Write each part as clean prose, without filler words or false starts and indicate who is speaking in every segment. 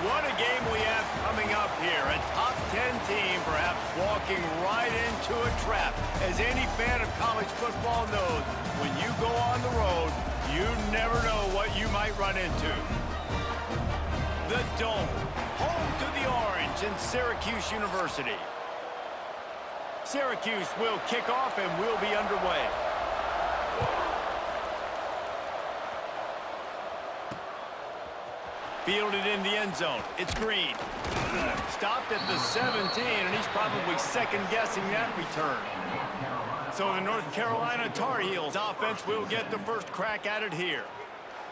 Speaker 1: What a game we have coming up here. A top 10 team perhaps walking right into a trap. As any fan of college football knows, when you go on the road, you never know what you might run into. The Dome, home to the Orange and Syracuse University. Syracuse will kick off and we'll be underway. Fielded in the end zone. It's Green. Stopped at the 17, and he's probably second-guessing that return. So the North Carolina Tar Heels offense will get the first crack at it here.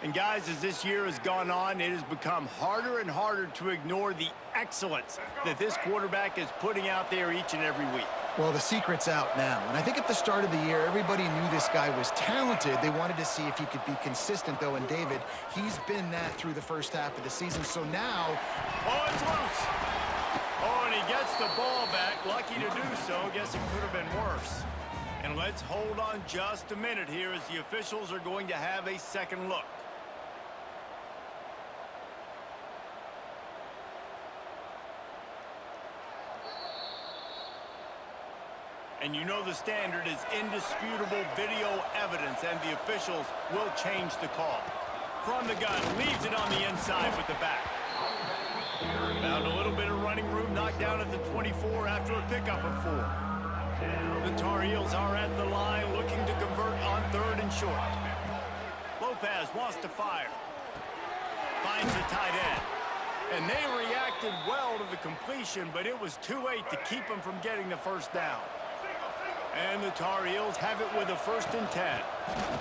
Speaker 1: And guys, as this year has gone on, it has become harder and harder to ignore the excellence that this quarterback is putting out there each and every week.
Speaker 2: Well, the secret's out now, and I think at the start of the year, everybody knew this guy was talented. They wanted to see if he could be consistent, though, and David, he's been that through the first half of the season, so now...
Speaker 1: Oh, it's loose! Oh, and he gets the ball back. Lucky to do so. Guess it could have been worse. And let's hold on just a minute here as the officials are going to have a second look. And you know the standard is indisputable video evidence, and the officials will change the call. From the gun, leaves it on the inside with the back. Found a little bit of running room, knocked down at the 24 after a pickup of 4. The Tar Heels are at the line looking to convert on 3rd and short. Lopez wants to fire. Finds the tight end. And they reacted well to the completion, but it was too late to keep them from getting the first down. And the Tar Heels have it with a 1st and 10.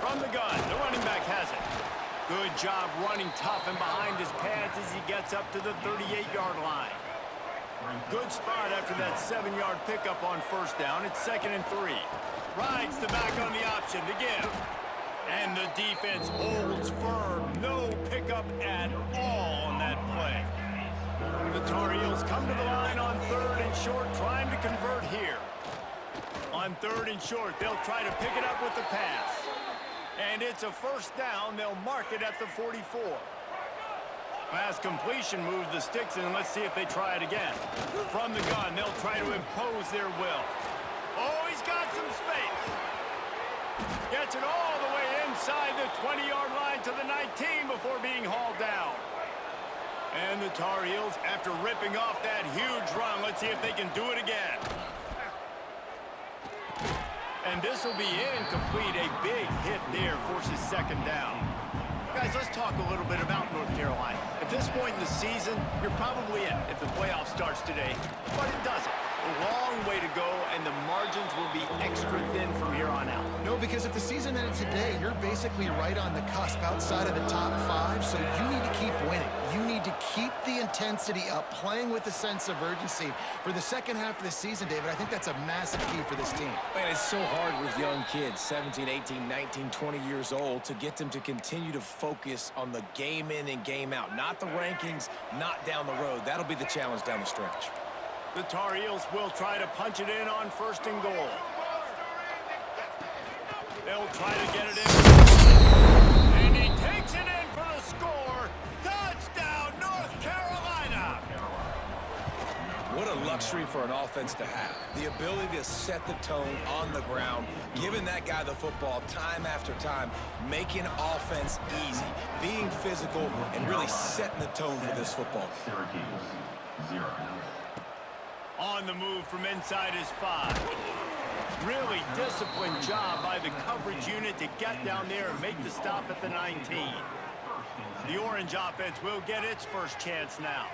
Speaker 1: From the gun, the running back has it. Good job running tough and behind his pads as he gets up to the 38-yard line. Good spot after that 7-yard pickup on 1st down. It's 2nd and 3. Rides the back on the option to give. And the defense holds firm. No pickup at all on that play. The Tar Heels come to the line on 3rd and short, trying to convert here. On 3rd and short, they'll try to pick it up with the pass. And it's a 1st down. They'll mark it at the 44. Pass completion moves the sticks in. Let's see if they try it again. From the gun, they'll try to impose their will. Oh, he's got some space. Gets it all the way inside the 20-yard line to the 19 before being hauled down. And the Tar Heels, after ripping off that huge run, let's see if they can do it again. And this will be incomplete. A big hit there forces 2nd down. Guys, let's talk a little bit about North Carolina. At this point in the season, you're probably in if the playoff starts today, but it doesn't. A long way to go, and the margins will be extra thin from here on out.
Speaker 2: No, because if the season ended today, you're basically right on the cusp outside of the top 5, so you need to keep winning. You need to keep the intensity up, playing with a sense of urgency. For the second half of the season, David, I think that's a massive key for this team.
Speaker 3: Man, it's so hard with young kids, 17, 18, 19, 20 years old, to get them to continue to focus on the game in and game out. Not the rankings, not down the road. That'll be the challenge down the stretch.
Speaker 1: The Tar Heels will try to punch it in on 1st and goal. They'll try to get it in. And he takes it in for the score. Touchdown, North Carolina.
Speaker 3: What a luxury for an offense to have. The ability to set the tone on the ground, giving that guy the football time after time, making offense easy, being physical, and really setting the tone for this football.
Speaker 4: Syracuse, 0.
Speaker 1: On the move from inside his 5. Really disciplined job by the coverage unit to get down there and make the stop at the 19. The Orange offense will get its first chance now.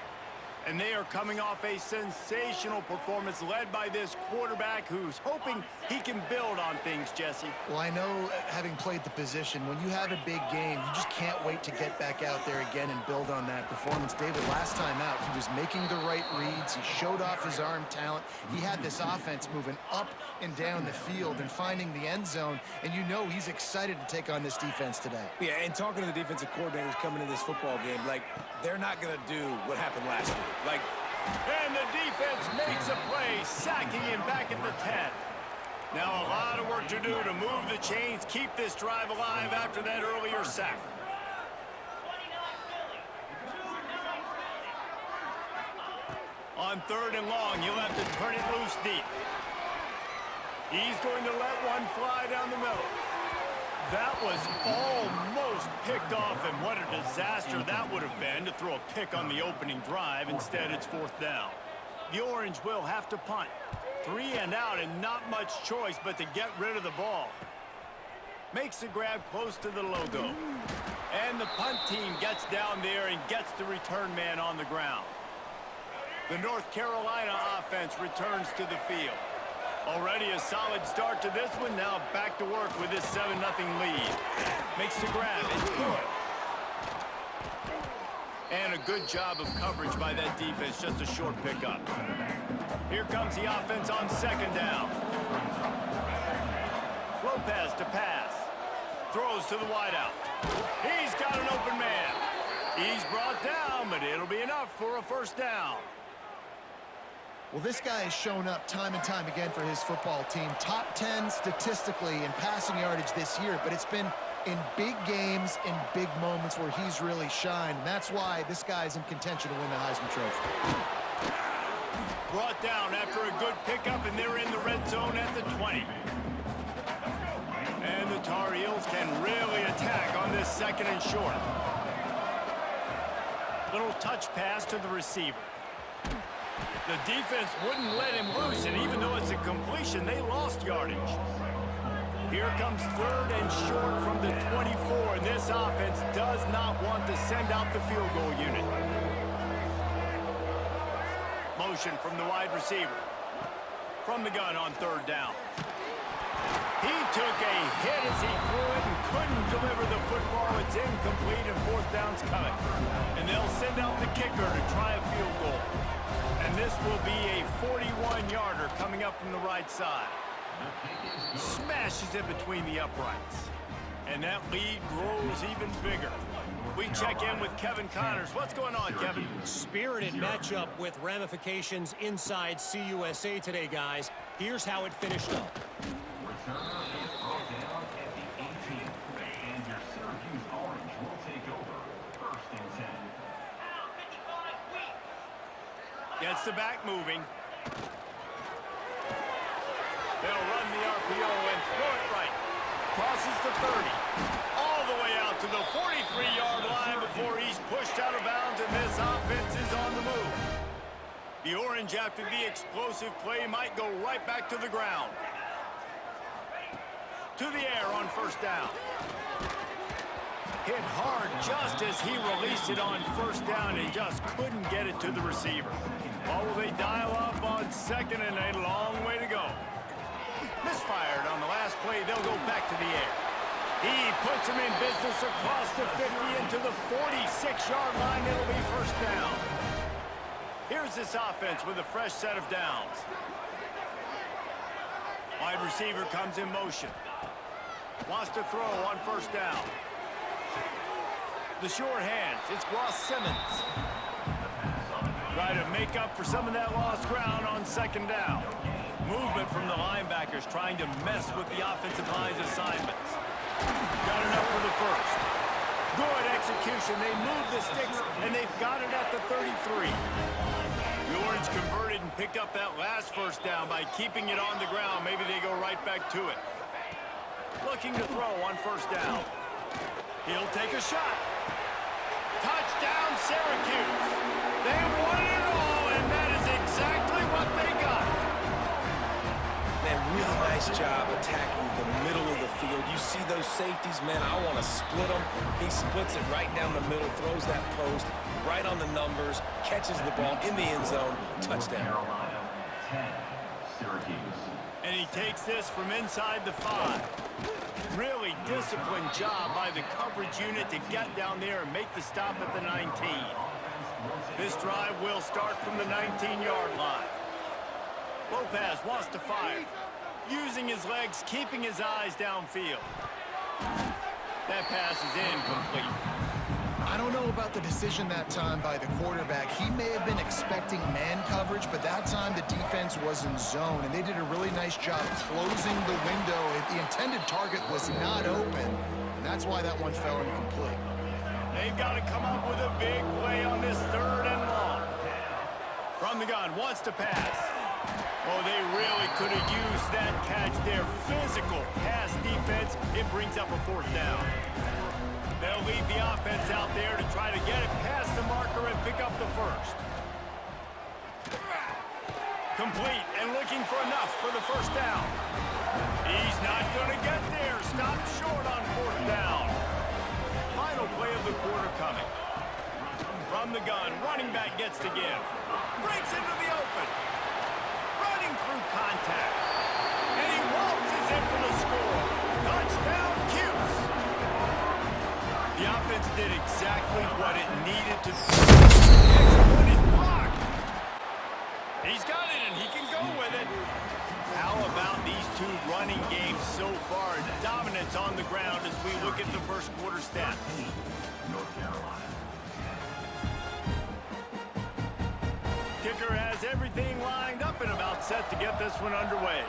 Speaker 1: And they are coming off a sensational performance led by this quarterback who's hoping he can build on things, Jesse.
Speaker 2: Well, I know, having played the position, when you have a big game, you just can't wait to get back out there again and build on that performance. David, last time out, he was making the right reads. He showed off his arm talent. He had this offense moving up and down the field and finding the end zone. And you know he's excited to take on this defense today.
Speaker 3: Yeah, and talking to the defensive coordinators coming into this football game, like, they're not going to do what happened last week.
Speaker 1: And the defense makes a play, sacking him back at the 10. Now a lot of work to do to move the chains, keep this drive alive after that earlier sack. On 3rd and long, he'll have to turn it loose deep. He's going to let one fly down the middle. That was almost picked off, and what a disaster that would have been to throw a pick on the opening drive. Instead, it's 4th down. The Orange will have to punt. 3 and out, and not much choice but to get rid of the ball. Makes the grab close to the logo. And the punt team gets down there and gets the return man on the ground. The North Carolina offense returns to the field. Already a solid start to this one. Now back to work with this 7-0 lead. Makes the grab. It's good. And a good job of coverage by that defense. Just a short pickup. Here comes the offense on 2nd down. Lopez to pass. Throws to the wideout. He's got an open man. He's brought down, but it'll be enough for a 1st down.
Speaker 2: Well, this guy has shown up time and time again for his football team. Top 10 statistically in passing yardage this year, but it's been in big games, in big moments where he's really shined. And that's why this guy's in contention to win the Heisman Trophy.
Speaker 1: Brought down after a good pickup, and they're in the red zone at the 20. And the Tar Heels can really attack on this 2nd and short. Little touch pass to the receiver. The defense wouldn't let him loose, and even though it's a completion, they lost yardage. Here comes 3rd and short from the 24, and this offense does not want to send out the field goal unit. Motion from the wide receiver. From the gun on 3rd down. He took a hit as he threw it and couldn't deliver the football. It's incomplete, and 4th down's coming. And they'll send out the kicker to try a field goal. And this will be a 41-yarder coming up from the right side. Smashes it between the uprights. And that lead grows even bigger. We check in with Kevin Connors. What's going on, Kevin?
Speaker 5: Spirited matchup with ramifications inside CUSA today, guys. Here's how it finished up.
Speaker 4: Return is brought down at the 18th, and your Syracuse Orange will take over 1st and 10.
Speaker 1: Gets the back moving. They'll run the RPO and throw it right. Crosses the 30. All the way out to the 43-yard line before he's pushed out of bounds, and this offense is on the move. The Orange, after the explosive play, might go right back to the ground. To the air on 1st down. Hit hard just as he released it on 1st down and just couldn't get it to the receiver. Or will they dial up on 2nd and a long way to go? Misfired on the last play. They'll go back to the air. He puts him in business across the 50 into the 46-yard line. It'll be 1st down. Here's this offense with a fresh set of downs. Wide receiver comes in motion. Wants to throw on 1st down. The short hands. It's Ross Simmons. Try to make up for some of that lost ground on 2nd down. Movement from the linebackers trying to mess with the offensive line's assignments. Got enough for the 1st. Good execution. They move the sticks, and they've got it at the 33. The Orange converted and picked up that last 1st down by keeping it on the ground. Maybe they go right back to it. Looking to throw on 1st down. He'll take a shot. Touchdown, Syracuse. They won it all, and that is exactly what they got.
Speaker 3: Man, really nice job attacking the middle of the field. You see those safeties, man, I want to split them. He splits it right down the middle, throws that post, right on the numbers, catches the ball in the end zone, touchdown.
Speaker 4: Carolina, 10, Syracuse.
Speaker 1: And he takes this from inside the 5. Really disciplined job by the coverage unit to get down there and make the stop at the 19. This drive will start from the 19-yard line. Lopez wants to fire. Using his legs, keeping his eyes downfield. That pass is incomplete.
Speaker 2: I don't know about the decision that time by the quarterback. He may have been expecting man coverage, but that time the defense was in zone, and they did a really nice job closing the window. The intended target was not open, and that's why that one fell incomplete.
Speaker 1: They've got to come up with a big play on this 3rd and long. From the gun, wants to pass. Oh, they really could have used that catch there. Physical pass defense. It brings up a fourth down. They'll lead the offense out there to try to get it past the marker and pick up the first. Complete and looking for enough for the first down. He's not going to get there. Stopped short on fourth down. Final play of the quarter coming. From the gun, running back gets to give. Breaks into the open. Running through contact. And he waltzes in for the score. Touchdown, Cuse. The offense did exactly what it needed to do. The extra point is blocked. He's got it, and he can go with it. How about these two running games so far? Dominance on the ground as we look at the first quarter stats.
Speaker 4: North Carolina.
Speaker 1: Kicker has everything lined up and about set to get this one underway.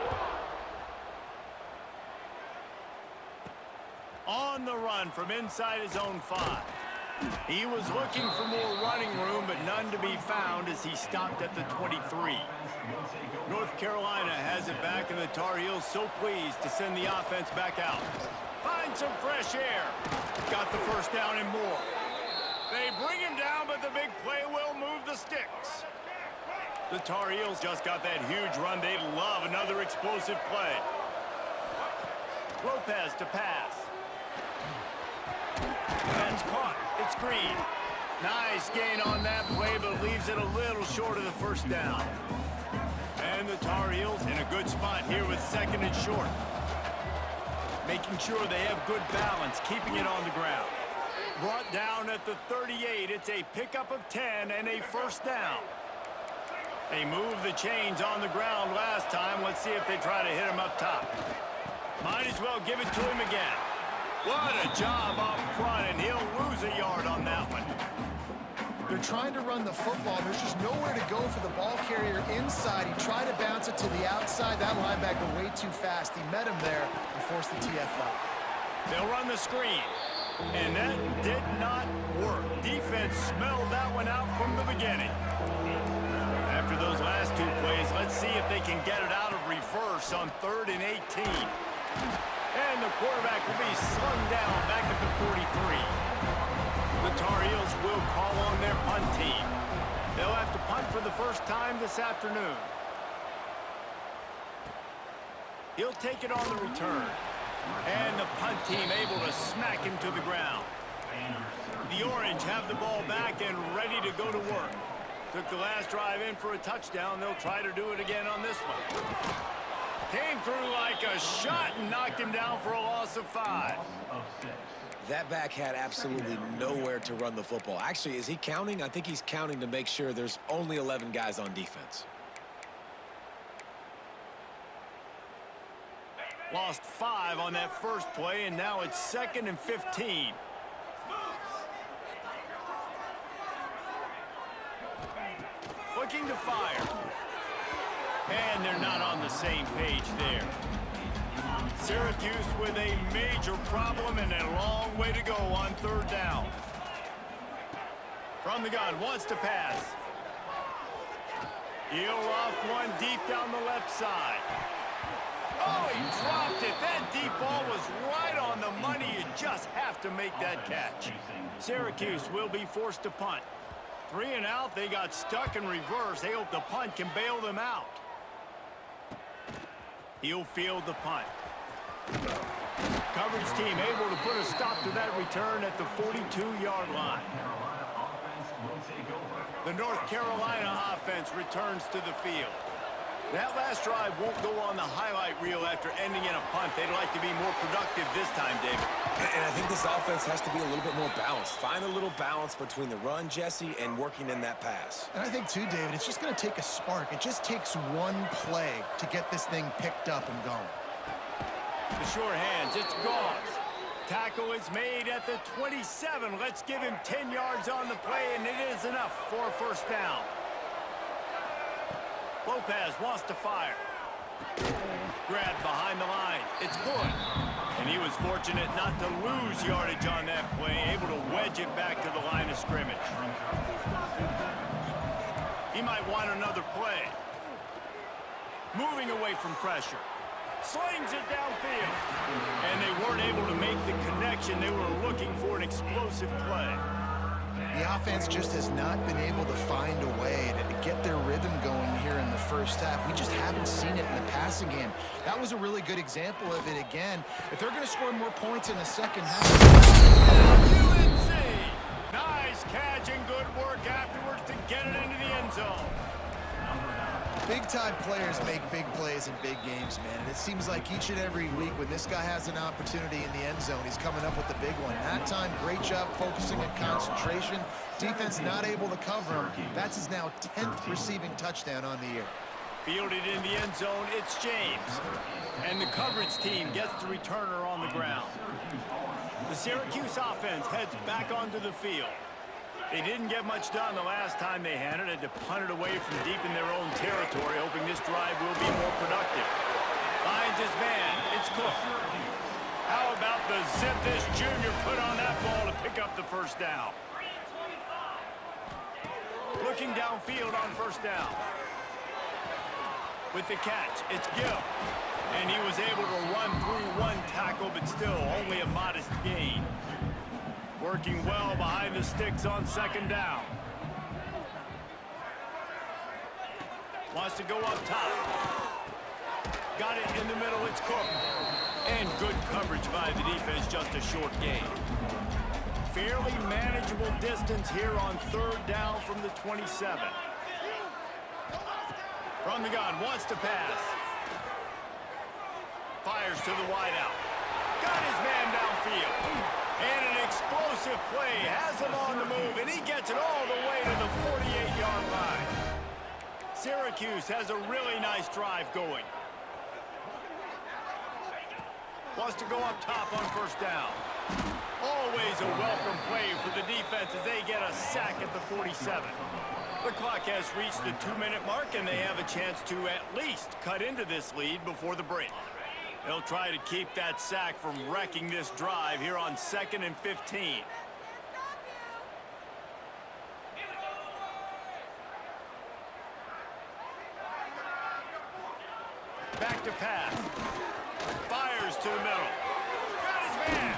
Speaker 1: On the run from inside his own 5. He was looking for more running room, but none to be found as he stopped at the 23. North Carolina has it back, and the Tar Heels so pleased to send the offense back out. Find some fresh air. Got the first down and more. They bring him down, but the big play will move the sticks. The Tar Heels just got that huge run. They love another explosive play. Lopez to pass. That's caught. It's Green. Nice gain on that play, but leaves it a little short of the first down. And the Tar Heels in a good spot here with second and short. Making sure they have good balance, keeping it on the ground. Brought down at the 38. It's a pickup of 10 and a first down. They moved the chains on the ground last time. Let's see if they try to hit him up top. Might as well give it to him again. What a job up front, and he'll lose a yard on that one.
Speaker 2: They're trying to run the football. There's just nowhere to go for the ball carrier inside. He tried to bounce it to the outside. That linebacker way too fast. He met him there and forced the TFL.
Speaker 1: They'll run the screen. And that did not work. Defense smelled that one out from the beginning. After those last two plays, let's see if they can get it out of reverse on 3rd and 18. And the quarterback will be slung down back at the 43. The Tar Heels will call on their punt team. They'll have to punt for the first time this afternoon. He'll take it on the return. And the punt team able to smack him to the ground. The Orange have the ball back and ready to go to work. Took the last drive in for a touchdown. They'll try to do it again on this one. Came through like a shot and knocked him down for a loss of 5.
Speaker 3: That back had absolutely nowhere to run the football. Actually, is he counting? I think he's counting to make sure there's only 11 guys on defense.
Speaker 1: Lost 5 on that first play, and now it's 2nd and 15. Looking to fire. And they're not on the same page there. Syracuse with a major problem and a long way to go on 3rd down. From the gun, wants to pass. He'll off one deep down the left side. Oh, he dropped it. That deep ball was right on the money. You just have to make that catch. Syracuse will be forced to punt. 3 and out. They got stuck in reverse. They hope the punt can bail them out. He'll field the punt. Coverage team able to put a stop to that return at the 42-yard line. The North Carolina offense returns to the field. That last drive won't go on the highlight reel after ending in a punt. They'd like to be more productive this time, David.
Speaker 3: And I think this offense has to be a little bit more balanced. Find a little balance between the run, Jesse, and working in that pass.
Speaker 2: And I think, too, David, it's just going to take a spark. It just takes one play to get this thing picked up and going.
Speaker 1: The short hands, it's gone. Tackle is made at the 27. Let's give him 10 yards on the play, and it is enough for a first down. Lopez wants to fire. Grabbed behind the line. It's good. And he was fortunate not to lose yardage on that play, able to wedge it back to the line of scrimmage. He might want another play. Moving away from pressure. Slings it downfield. And they weren't able to make the connection. They were looking for an explosive play.
Speaker 2: The offense just has not been able to find a way to get their rhythm going here in the first half. We just haven't seen it in the passing game. That was a really good example of it again. If they're going to score more points in the second half.
Speaker 1: UNC! Nice catch and good work afterwards to get it into the end zone.
Speaker 2: Big-time players make big plays in big games, man. And it seems like each and every week when this guy has an opportunity in the end zone, he's coming up with the big one. That time, great job focusing on concentration. Defense not able to cover him. That's his now 10th receiving touchdown on the year.
Speaker 1: Fielded in the end zone, it's James. And the coverage team gets the returner on the ground. The Syracuse offense heads back onto the field. They didn't get much done the last time they had it. Had to punt it away from deep in their own territory, hoping this drive will be more productive. Finds his man. It's Cook. How about the zip this junior put on that ball to pick up the first down? Looking downfield on first down. With the catch, it's Gill. And he was able to run through one tackle, but still only a modest gain. Working well behind the sticks on second down. Wants to go up top. Got it in the middle, it's Cook. And good coverage by the defense, just a short gain. Fairly manageable distance here on third down from the 27. From the gun, wants to pass. Fires to the wideout. Got his man downfield. And an explosive play has him on the move, and he gets it all the way to the 48-yard line. Syracuse has a really nice drive going. Wants to go up top on first down. Always a welcome play for the defense as they get a sack at the 47. The clock has reached the 2-minute mark, and they have a chance to at least cut into this lead before the break. They'll try to keep that sack from wrecking this drive here on 2nd and 15. Back to pass. Fires to the middle. Got his man.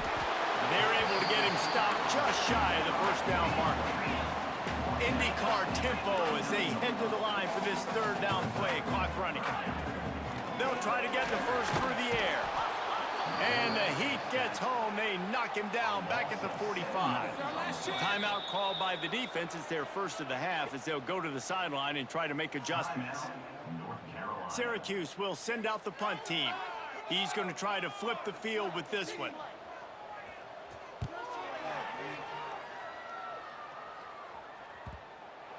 Speaker 1: They're able to get him stopped just shy of the first down marker. IndyCar tempo as they head to the line for this third down play. Clock running. They'll try to get the first through the air. And the heat gets home. They knock him down back at the 45. Timeout called by the defense. It's their first of the half as they'll go to the sideline and try to make adjustments. Syracuse will send out the punt team. He's going to try to flip the field with this one.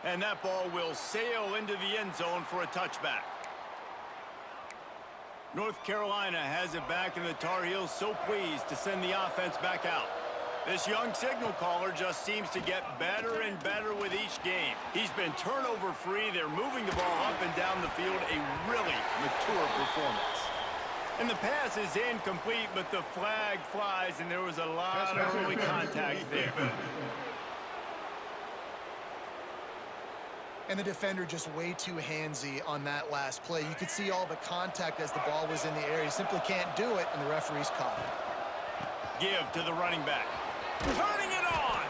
Speaker 1: And that ball will sail into the end zone for a touchback. North Carolina has it back, and the Tar Heels so pleased to send the offense back out. This young signal caller just seems to get better and better with each game. He's been turnover-free. They're moving the ball up and down the field. A really mature performance. And the pass is incomplete, but the flag flies, and there was a lot of early contact there.
Speaker 2: And the defender just way too handsy on that last play. You could see all the contact as the ball was in the air. He simply can't do it, and the referee's caught it.
Speaker 1: Give to the running back. Turning it on.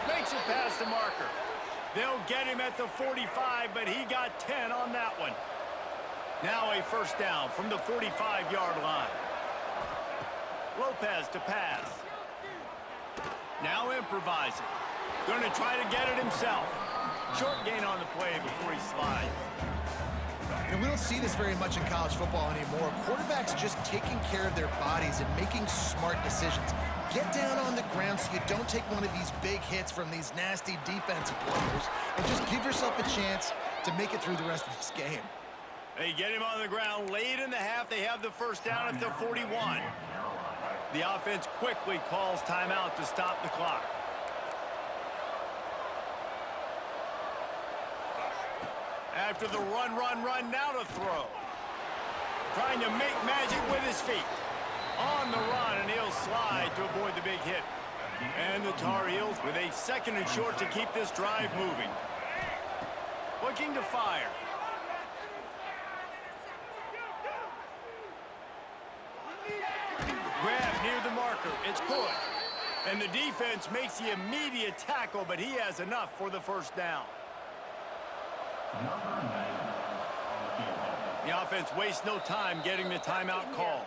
Speaker 1: Makes it past the marker. They'll get him at the 45, but he got 10 on that one. Now a first down from the 45-yard line. Lopez to pass. Now improvising. Going to try to get it himself. Short gain on the play before he slides.
Speaker 2: And we don't see this very much in college football anymore. Quarterbacks just taking care of their bodies and making smart decisions. Get down on the ground so you don't take one of these big hits from these nasty defensive players and just give yourself a chance to make it through the rest of this game.
Speaker 1: They get him on the ground late in the half. They have the first down at the 41. The offense quickly calls timeout to stop the clock. After the run, now to throw. Trying to make magic with his feet. On the run, and he'll slide to avoid the big hit. And the Tar Heels with a 2nd and short to keep this drive moving. looking to fire. Grab near the marker. It's good. And the defense makes the immediate tackle, but he has enough for the first down. The offense wastes no time getting the timeout called.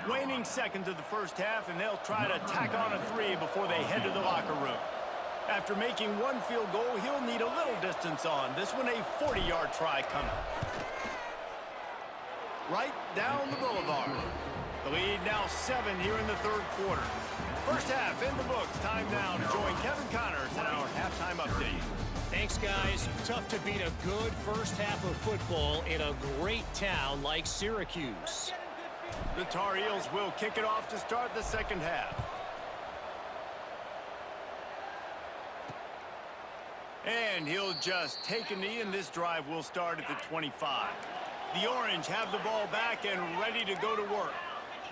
Speaker 1: Waning seconds of the first half, and they'll try to tack on a 3 before they head to the locker room. After making one field goal, he'll need a little distance on. This one a 40-yard try coming. Right down the boulevard. The lead now 7 here in the third quarter. First half in the books. Time now to join Kevin Connors in our halftime update.
Speaker 5: Thanks, guys. Tough to beat a good first half of football in a great town like Syracuse.
Speaker 1: The Tar Heels will kick it off to start the second half. And he'll just take a knee, and this drive will start at the 25. The Orange have the ball back and ready to go to work.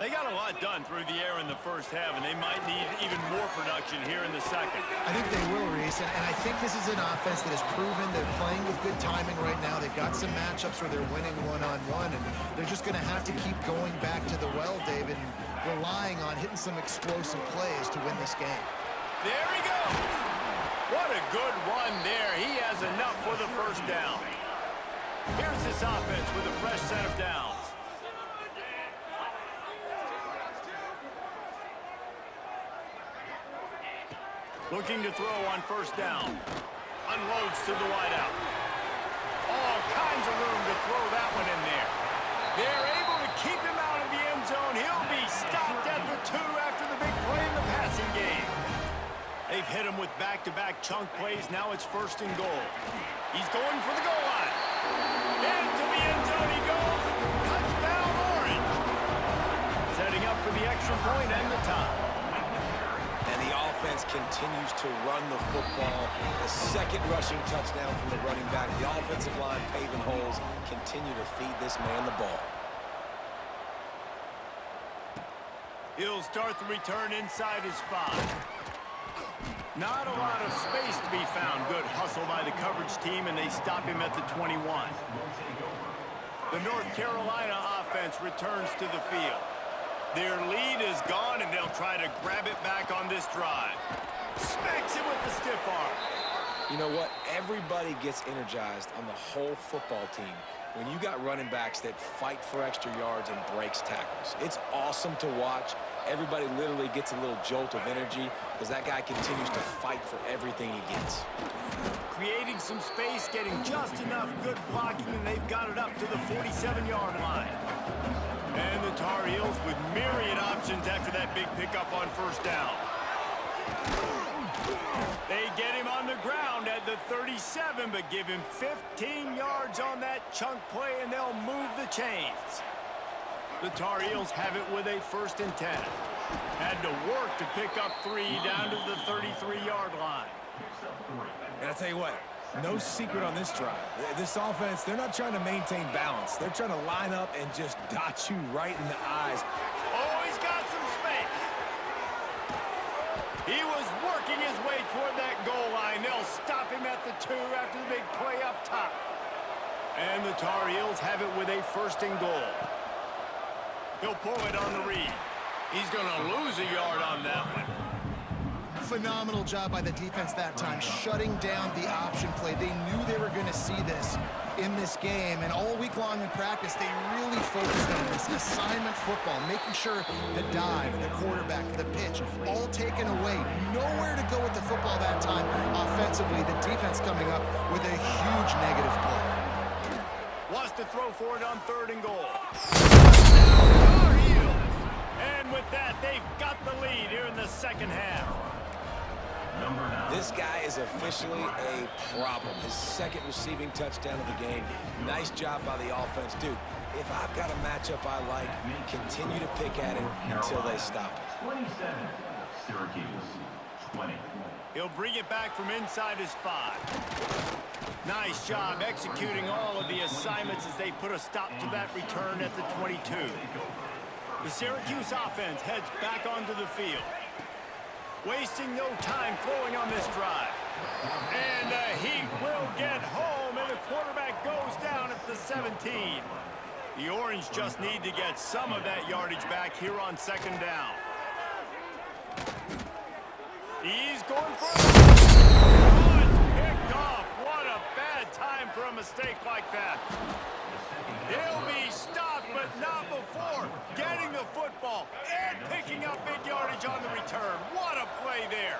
Speaker 1: They got a lot done through the air in the first half, and they might need even more production here in the second.
Speaker 2: I think they will, Reese, and I think this is an offense that has proven they're playing with good timing right now. They've got some matchups where they're winning one-on-one, and they're just going to have to keep going back to the well, David, and relying on hitting some explosive plays to win this game.
Speaker 1: There he goes. What a good run there. He has enough for the first down. Here's this offense with a fresh set of downs. Looking to throw on first down. Unloads to the wideout. All kinds of room to throw that one in there. They're able to keep him out of the end zone. He'll be stopped at the 2 after the big play in the passing game. They've hit him with back-to-back chunk plays. Now it's first and goal. He's going for the goal line. Into the end zone he goes. Touchdown, Orange. Setting up for the extra point and the tie.
Speaker 3: And the offense continues to run the football. The second rushing touchdown from the running back. The offensive line paving holes. Continue to feed this man the ball.
Speaker 1: He'll start the return inside his 5. Not a lot of space to be found. Good hustle by the coverage team, and they stop him at the 21. The North Carolina offense returns to the field. Their lead is gone, and they'll try to grab it back on this drive. Smacks it with the stiff arm.
Speaker 3: You know what? Everybody gets energized on the whole football team when you got running backs that fight for extra yards and breaks tackles. It's awesome to watch. Everybody literally gets a little jolt of energy because that guy continues to fight for everything he gets.
Speaker 1: Creating some space, getting just enough good blocking, and they've got it up to the 47-yard line. And the Tar Heels with myriad options after that big pickup on first down. They get him on the ground at the 37, but give him 15 yards on that chunk play, and they'll move the chains. The Tar Heels have it with a 1st and 10. Had to work to pick up 3 down to the 33-yard line.
Speaker 3: And I'll tell you what, no secret on this drive. This offense, they're not trying to maintain balance. They're trying to line up and just dot you right in the eyes.
Speaker 1: Oh, he's got some space. He was working his way toward that goal line. They'll stop him at the 2 after the big play up top. And the Tar Heels have it with a 1st and goal. He'll pull it on the read. He's going to lose a yard on that one.
Speaker 2: Phenomenal job by the defense that time, shutting down the option play. They knew they were going to see this in this game, and all week long in practice, they really focused on this assignment football, making sure the dive, the quarterback, the pitch, all taken away. Nowhere to go with the football that time offensively. The defense coming up with a huge negative play.
Speaker 1: Wants to throw for it on 3rd and goal. Tar Heels. And with that, they've got the lead here in the second half.
Speaker 3: This guy is officially a problem. His 2nd receiving touchdown of the game. Nice job by the offense. Dude, if I've got a matchup I like, continue to pick at it until they stop it.
Speaker 4: 27, Syracuse, 20.
Speaker 1: He'll bring it back from inside his 5. Nice job executing all of the assignments as they put a stop to that return at the 22. The Syracuse offense heads back onto the field. Wasting no time throwing on this drive. And the Heat will get home, and the quarterback goes down at the 17. The Orange just need to get some of that yardage back here on second down. He's going for it. Oh, it's picked off. What a bad time for a mistake like that. He'll be stopped, but not before getting the football and picking up big yardage on the return. What a play there.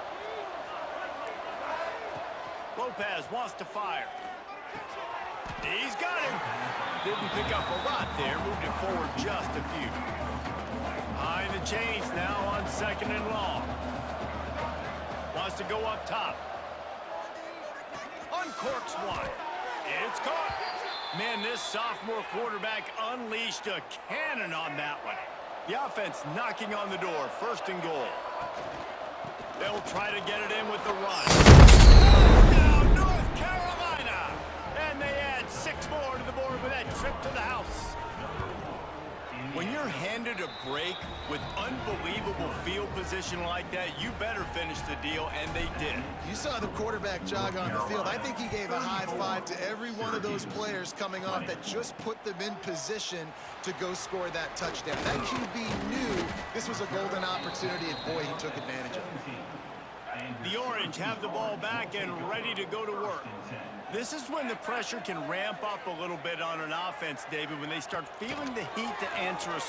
Speaker 1: Lopez wants to fire. He's got him. Didn't pick up a lot there. Moved it forward just a few. Behind the chains now on second and long. Wants to go up top. Uncorks one. It's caught. Man, this sophomore quarterback unleashed a cannon on that one. The offense knocking on the door. First and goal. They'll try to get it in with the run. Touchdown, North Carolina! And they add 6 more to the board with that trip to the house. When you're handed a break with unbelievable field position like that, you better finish the deal, and they did.
Speaker 2: You saw the quarterback jog on the field. I think he gave a high five to every one of those players coming off that just put them in position to go score that touchdown. That QB knew this was a golden opportunity, and boy, he took advantage of it.
Speaker 1: The Orange have the ball back and ready to go to work. This is when the pressure can ramp up a little bit on an offense, David, when they start feeling the heat to answer a...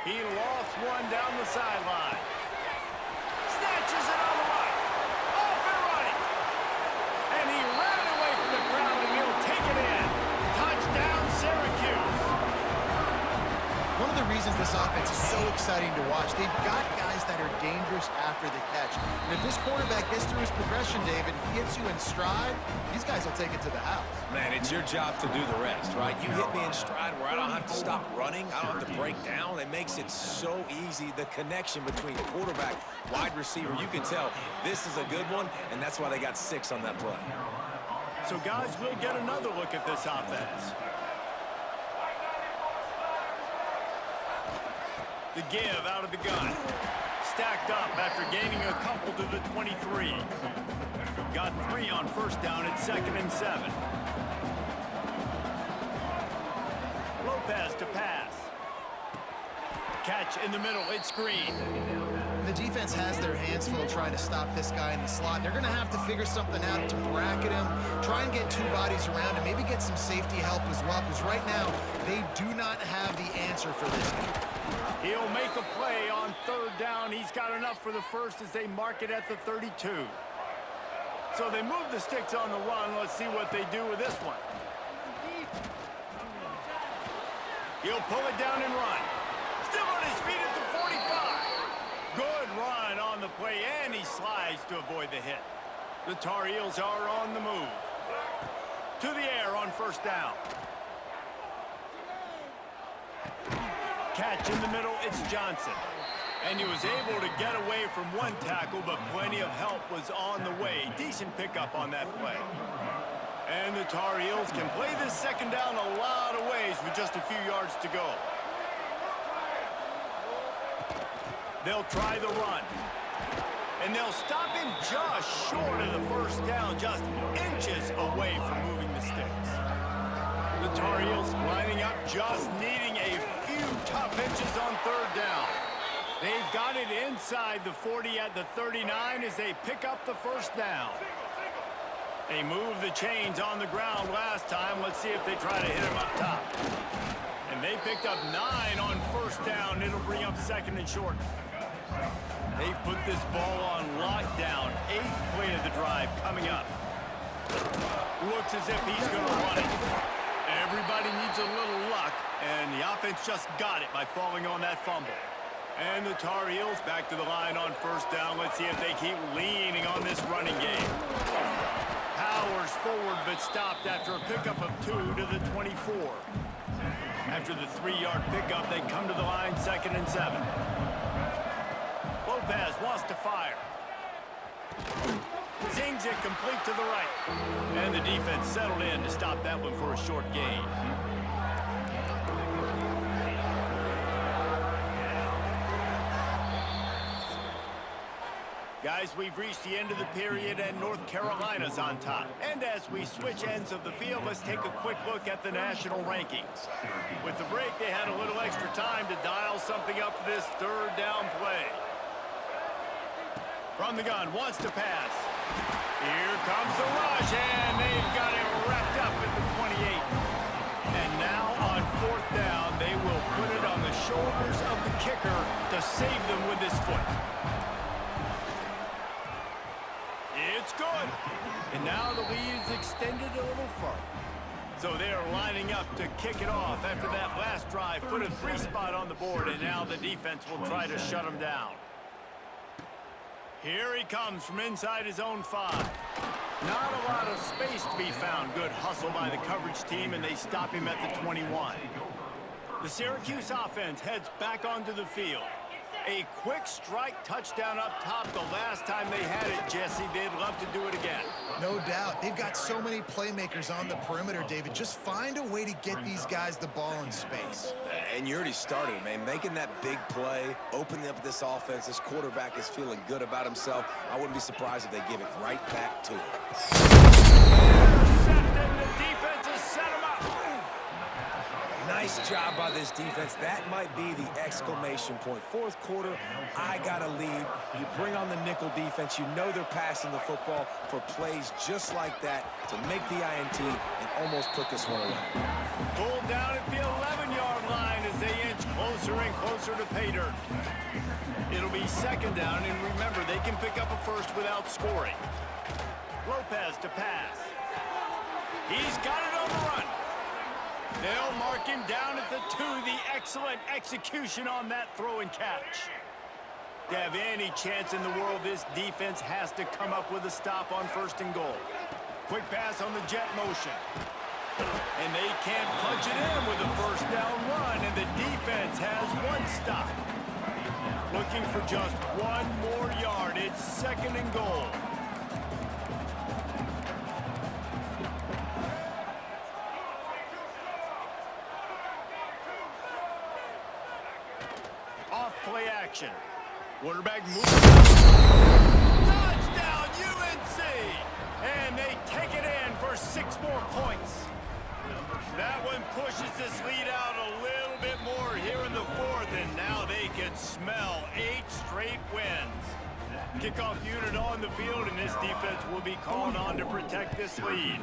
Speaker 1: He lofts one down the sideline. Snatches it on the right. Off and running. And he ran away from the crowd, and he'll take it in. Touchdown, Syracuse.
Speaker 2: One of the reasons this offense is so exciting to watch, they've got guys that are dangerous after the catch. And if this quarterback gets through his progression, David, he hits you in stride, these guys will take it to the house.
Speaker 3: Man, it's your job to do the rest, right? You hit me in stride where I don't have to stop running. I don't have to break down. It makes it so easy. The connection between quarterback, wide receiver, you can tell this is a good one, and that's why they got 6 on that play.
Speaker 1: So, guys, we'll get another look at this offense. The give out of the gun. Stacked up after gaining a couple to the 23. Got 3 on first down at second and 7. Lopez to pass. Catch in the middle. It's Green.
Speaker 2: The defense has their hands full trying to stop this guy in the slot. They're going to have to figure something out to bracket him, try and get 2 bodies around him, maybe get some safety help as well, because right now they do not have the answer for this game.
Speaker 1: He'll make a play on third down. He's got enough for the first as they mark it at the 32. So they move the sticks on the run. Let's see what they do with this one. He'll pull it down and run. Still on his feet at the 45. Good run on the play, and he slides to avoid the hit. The Tar Heels are on the move. To the air on first down. Catch in the middle, it's Johnson. And he was able to get away from one tackle, but plenty of help was on the way. Decent pickup on that play. And the Tar Heels can play this second down a lot of ways with just a few yards to go. They'll try the run. And they'll stop him just short of the first down, just inches away from moving the sticks. The Tar Heels lining up, just needing a few tough inches on third down. They've got it inside the 40 at the 39 as they pick up the first down. They moved the chains on the ground last time. Let's see if they try to hit him up top. And they picked up 9 on first down. It'll bring up second and short. They've put this ball on lockdown. 8th play of the drive coming up. Looks as if he's going to run it. Everybody needs a little luck, and the offense just got it by falling on that fumble. And the Tar Heels back to the line on first down. Let's see if they keep leaning on this running game. Powers forward, but stopped after a pickup of 2 to the 24. After the 3-yard pickup, they come to the line second and 7. Lopez wants to fire. Zings it complete to the right. And the defense settled in to stop that one for a short gain. Guys, guys, we've reached the end of the period and North Carolina's on top. And as we switch ends of the field, let's take a quick look at the national rankings. With the break, they had a little extra time to dial something up for this third down play. From the gun, wants to pass. Here comes the rush, and they've got it wrapped up at the 28. And now on fourth down, they will put it on the shoulders of the kicker to save them with his foot. It's good. And now the lead is extended a little further. So they're lining up to kick it off after that last drive. Put a 3 spot on the board, and now the defense will try to shut them down. Here he comes from inside his own 5. Not a lot of space to be found. Good hustle by the coverage team, and they stop him at the 21. The Syracuse offense heads back onto the field. A quick strike touchdown up top the last time they had it, Jesse. They'd love to do it again.
Speaker 2: No doubt. They've got so many playmakers on the perimeter, David. Just find a way to get these guys the ball in space.
Speaker 3: And you already started, man. Making that big play, opening up this offense. This quarterback is feeling good about himself. I wouldn't be surprised if they give it right back to him.
Speaker 1: Intercepted. The defense has set him up.
Speaker 3: Nice job by this defense. That might be the exclamation point. Fourth quarter, I got a lead. You bring on the nickel defense. You know they're passing the football for plays just like that to make the INT and almost put this one away.
Speaker 1: Pulled down at the 11-yard line as they inch closer and closer to pay dirt. It'll be second down, and remember, they can pick up a first without scoring. Lopez to pass. He's got it on the run. They'll mark him down at the 2. The excellent execution on that throw and catch. To have any chance in the world, this defense has to come up with a stop on 1st and goal. Quick pass on the jet motion. And they can't punch it in with a 1st down run, and the defense has 1 stop. Looking for just 1 more yard. It's 2nd and goal. Play action. Quarterback moves. Touchdown, UNC! And they take it in for 6 more points. That one pushes this lead out a little bit more here in the 4th, and now they can smell 8 straight wins. Kickoff unit on the field, and this defense will be called on to protect this lead.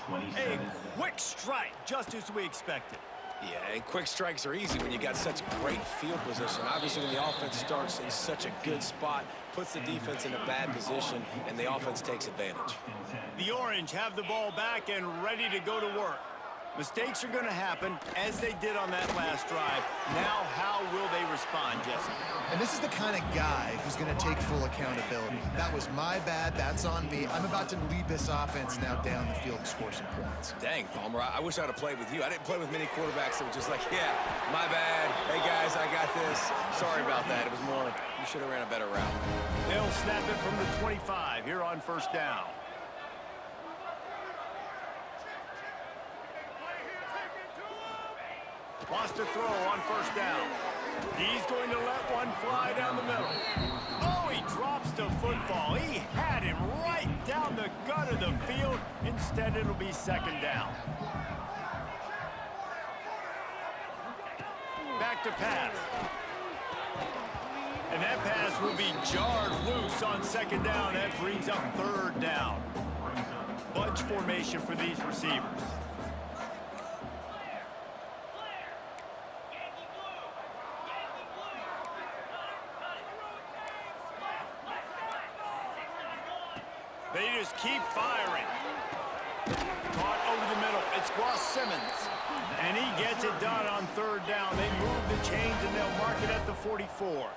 Speaker 1: A quick strike, just as we expected.
Speaker 3: Yeah, and quick strikes are easy when you got such great field position. Obviously, when the offense starts in such a good spot, puts the defense in a bad position, and the offense takes advantage.
Speaker 1: The Orange have the ball back and ready to go to work. Mistakes are going to happen, as they did on that last drive. Now, how will they respond, Jesse?
Speaker 2: And this is the kind of guy who's going to take full accountability. That was my bad. That's on me. I'm about to lead this offense now down the field and score some points.
Speaker 3: Dang, Palmer, I wish I would have played with you. I didn't play with many quarterbacks that were just like, yeah, my bad. Hey, guys, I got this. Sorry about that. It was more, you should have ran a better route.
Speaker 1: They'll snap it from the 25 here on 1st down. Wants to throw on 1st down. He's going to let one fly down the middle. Oh, he drops the football. He had him right down the gut of the field. Instead, it'll be 2nd down. Back to pass. And that pass will be jarred loose on 2nd down. That brings up 3rd down. Bunch formation for these receivers. They just keep firing. Caught over the middle. It's Ross Simmons. And he gets it done on 3rd down. They move the chains, and they'll mark it at the 44.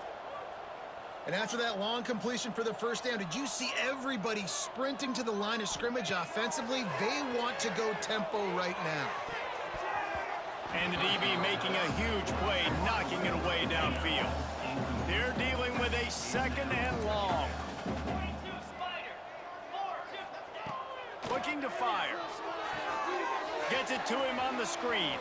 Speaker 2: And after that long completion for the 1st down, did you see everybody sprinting to the line of scrimmage offensively? They want to go tempo right now.
Speaker 1: And the DB making a huge play, knocking it away downfield. They're dealing with a 2nd and long. Looking to fire. Gets it to him on the screen.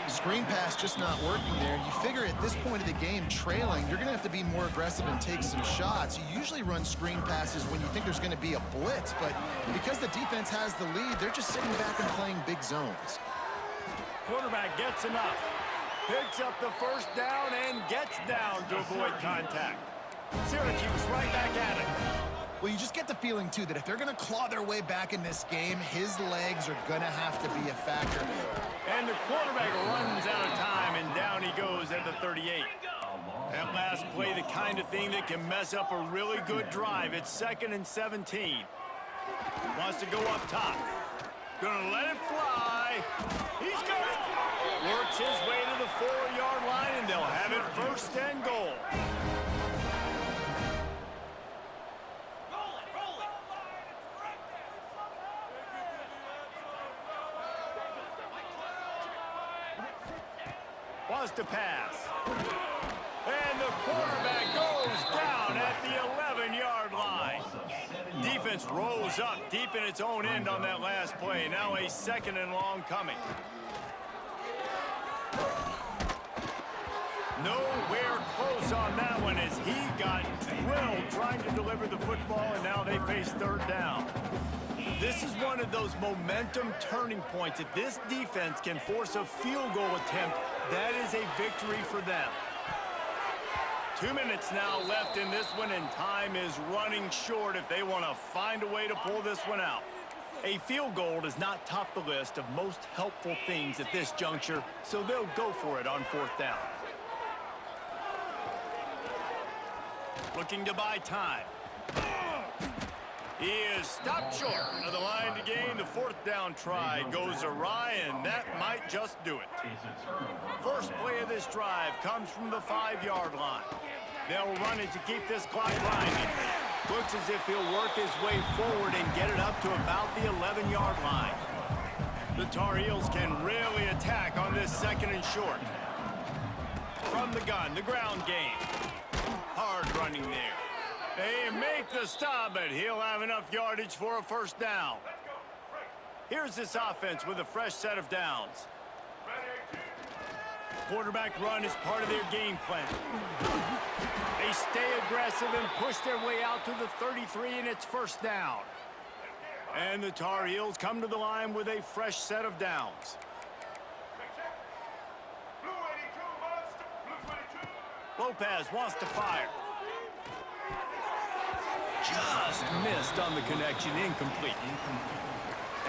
Speaker 2: Screen pass just not working there. You figure at this point of the game, trailing, you're going to have to be more aggressive and take some shots. You usually run screen passes when you think there's going to be a blitz, but because the defense has the lead, they're just sitting back and playing big zones.
Speaker 1: Quarterback gets enough. Picks up the first down and gets down to avoid contact. Syracuse right back at it.
Speaker 2: Well, you just get the feeling, too, that if they're going to claw their way back in this game, his legs are going to have to be a factor.
Speaker 1: And the quarterback runs out of time, and down he goes at the 38. That last play, the kind of thing that can mess up a really good drive. It's 2nd and 17. Wants to go up top. Gonna let it fly. He's got it. Works his way to the 4-yard line, and they'll have it 1st and goal. Wants to pass. And the quarterback goes down at the 11-yard line. Defense rolls up deep in its own end on that last play. Now a 2nd and long coming. Nowhere close on that one as he got drilled trying to deliver the football, and now they face 3rd down. This is one of those momentum turning points. If this defense can force a field goal attempt, that is a victory for them. 2 minutes now left in this one, and time is running short if they want to find a way to pull this one out. A field goal does not top the list of most helpful things at this juncture, so they'll go for it on 4th down. Looking to buy time. He is stopped short of the line to gain. The 4th down try goes awry, and that might just do it. First play of this drive comes from the 5-yard line. They'll run it to keep this clock grinding. Looks as if he'll work his way forward and get it up to about the 11-yard line. The Tar Heels can really attack on this 2nd and short. From the gun, the ground game. Hard running there. They make the stop, but he'll have enough yardage for a 1st down. Here's this offense with a fresh set of downs. Quarterback run is part of their game plan. They stay aggressive and push their way out to the 33, and it's 1st down. And the Tar Heels come to the line with a fresh set of downs. Lopez wants to fire. Just missed on the connection, incomplete.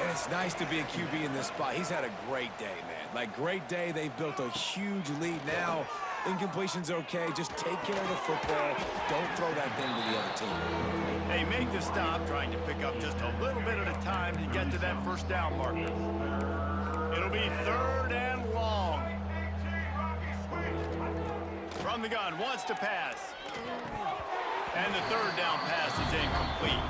Speaker 3: And it's nice to be a QB in this spot. He's had a great day, man. Like, great day. They've built a huge lead now. Incompletion's okay. Just take care of the football. Don't throw that thing to the other team.
Speaker 1: They make the stop, trying to pick up just a little bit at a time to get to that 1st down marker. It'll be 3rd and long. From the gun, wants to pass. And the 3rd down pass is incomplete.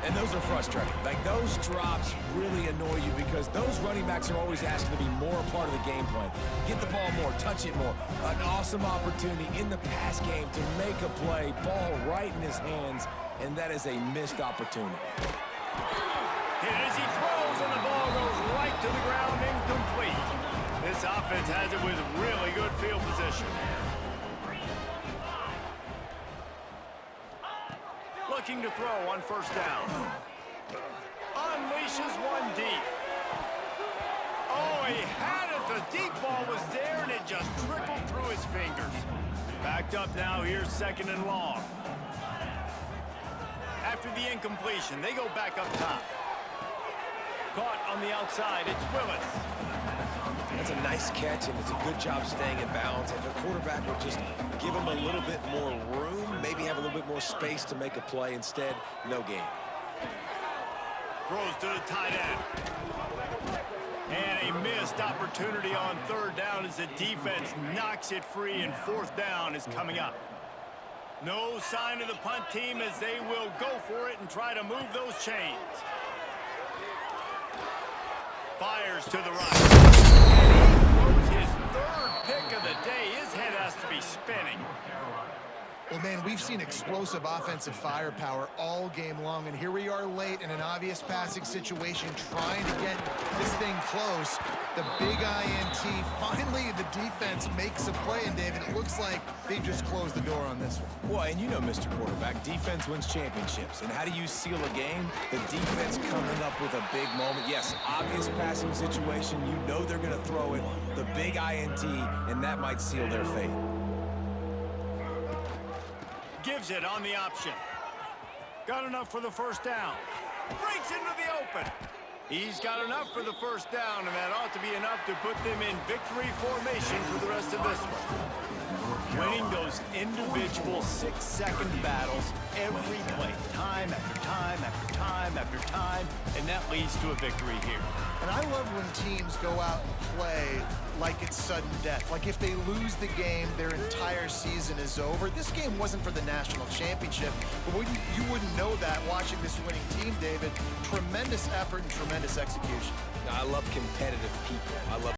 Speaker 3: And those are frustrating. Like, those drops really annoy you because those running backs are always asking to be more a part of the game plan. Get the ball more, touch it more. An awesome opportunity in the pass game to make a play, ball right in his hands, and that is a missed opportunity.
Speaker 1: Hit as he throws, and the ball goes right to the ground, incomplete. This offense has it with really good field position. Looking to throw on 1st down. Unleashes one deep. Oh, he had it. The deep ball was there, and it just trickled through his fingers. Backed up now. Here's 2nd and long. After the incompletion, they go back up top. Caught on the outside. It's Willis.
Speaker 3: That's a nice catch, and it's a good job staying in bounds. If a quarterback would just give him a little bit more room, maybe have a little bit more space to make a play. Instead, no gain.
Speaker 1: Throws to the tight end. And a missed opportunity on 3rd down as the defense knocks it free, and 4th down is coming up. No sign of the punt team as they will go for it and try to move those chains. Fires to the right. And he throws his 3rd pick of the day. His head has to be spinning.
Speaker 2: Well, man, we've seen explosive offensive firepower all game long, and here we are late in an obvious passing situation trying to get this thing close. The big INT, finally the defense makes a play, and David, it looks like they just closed the door on this one.
Speaker 3: Well, and you know, Mr. Quarterback, defense wins championships. And how do you seal a game? The defense coming up with a big moment. Yes, obvious passing situation. You know they're going to throw it. The big INT, and that might seal their fate.
Speaker 1: Gives it on the option. Got enough for the first down. Breaks into the open. He's got enough for the first down, and that ought to be enough to put them in victory formation for the rest of this one. Winning those individual 6-second battles every play, time after time after time after time, and that leads to a victory here.
Speaker 2: And I love when teams go out and play like it's sudden death. Like if they lose the game, their entire season is over. This game wasn't for the national championship, but you wouldn't know that watching this winning team, David. Tremendous effort and tremendous execution.
Speaker 3: I love competitive people. I love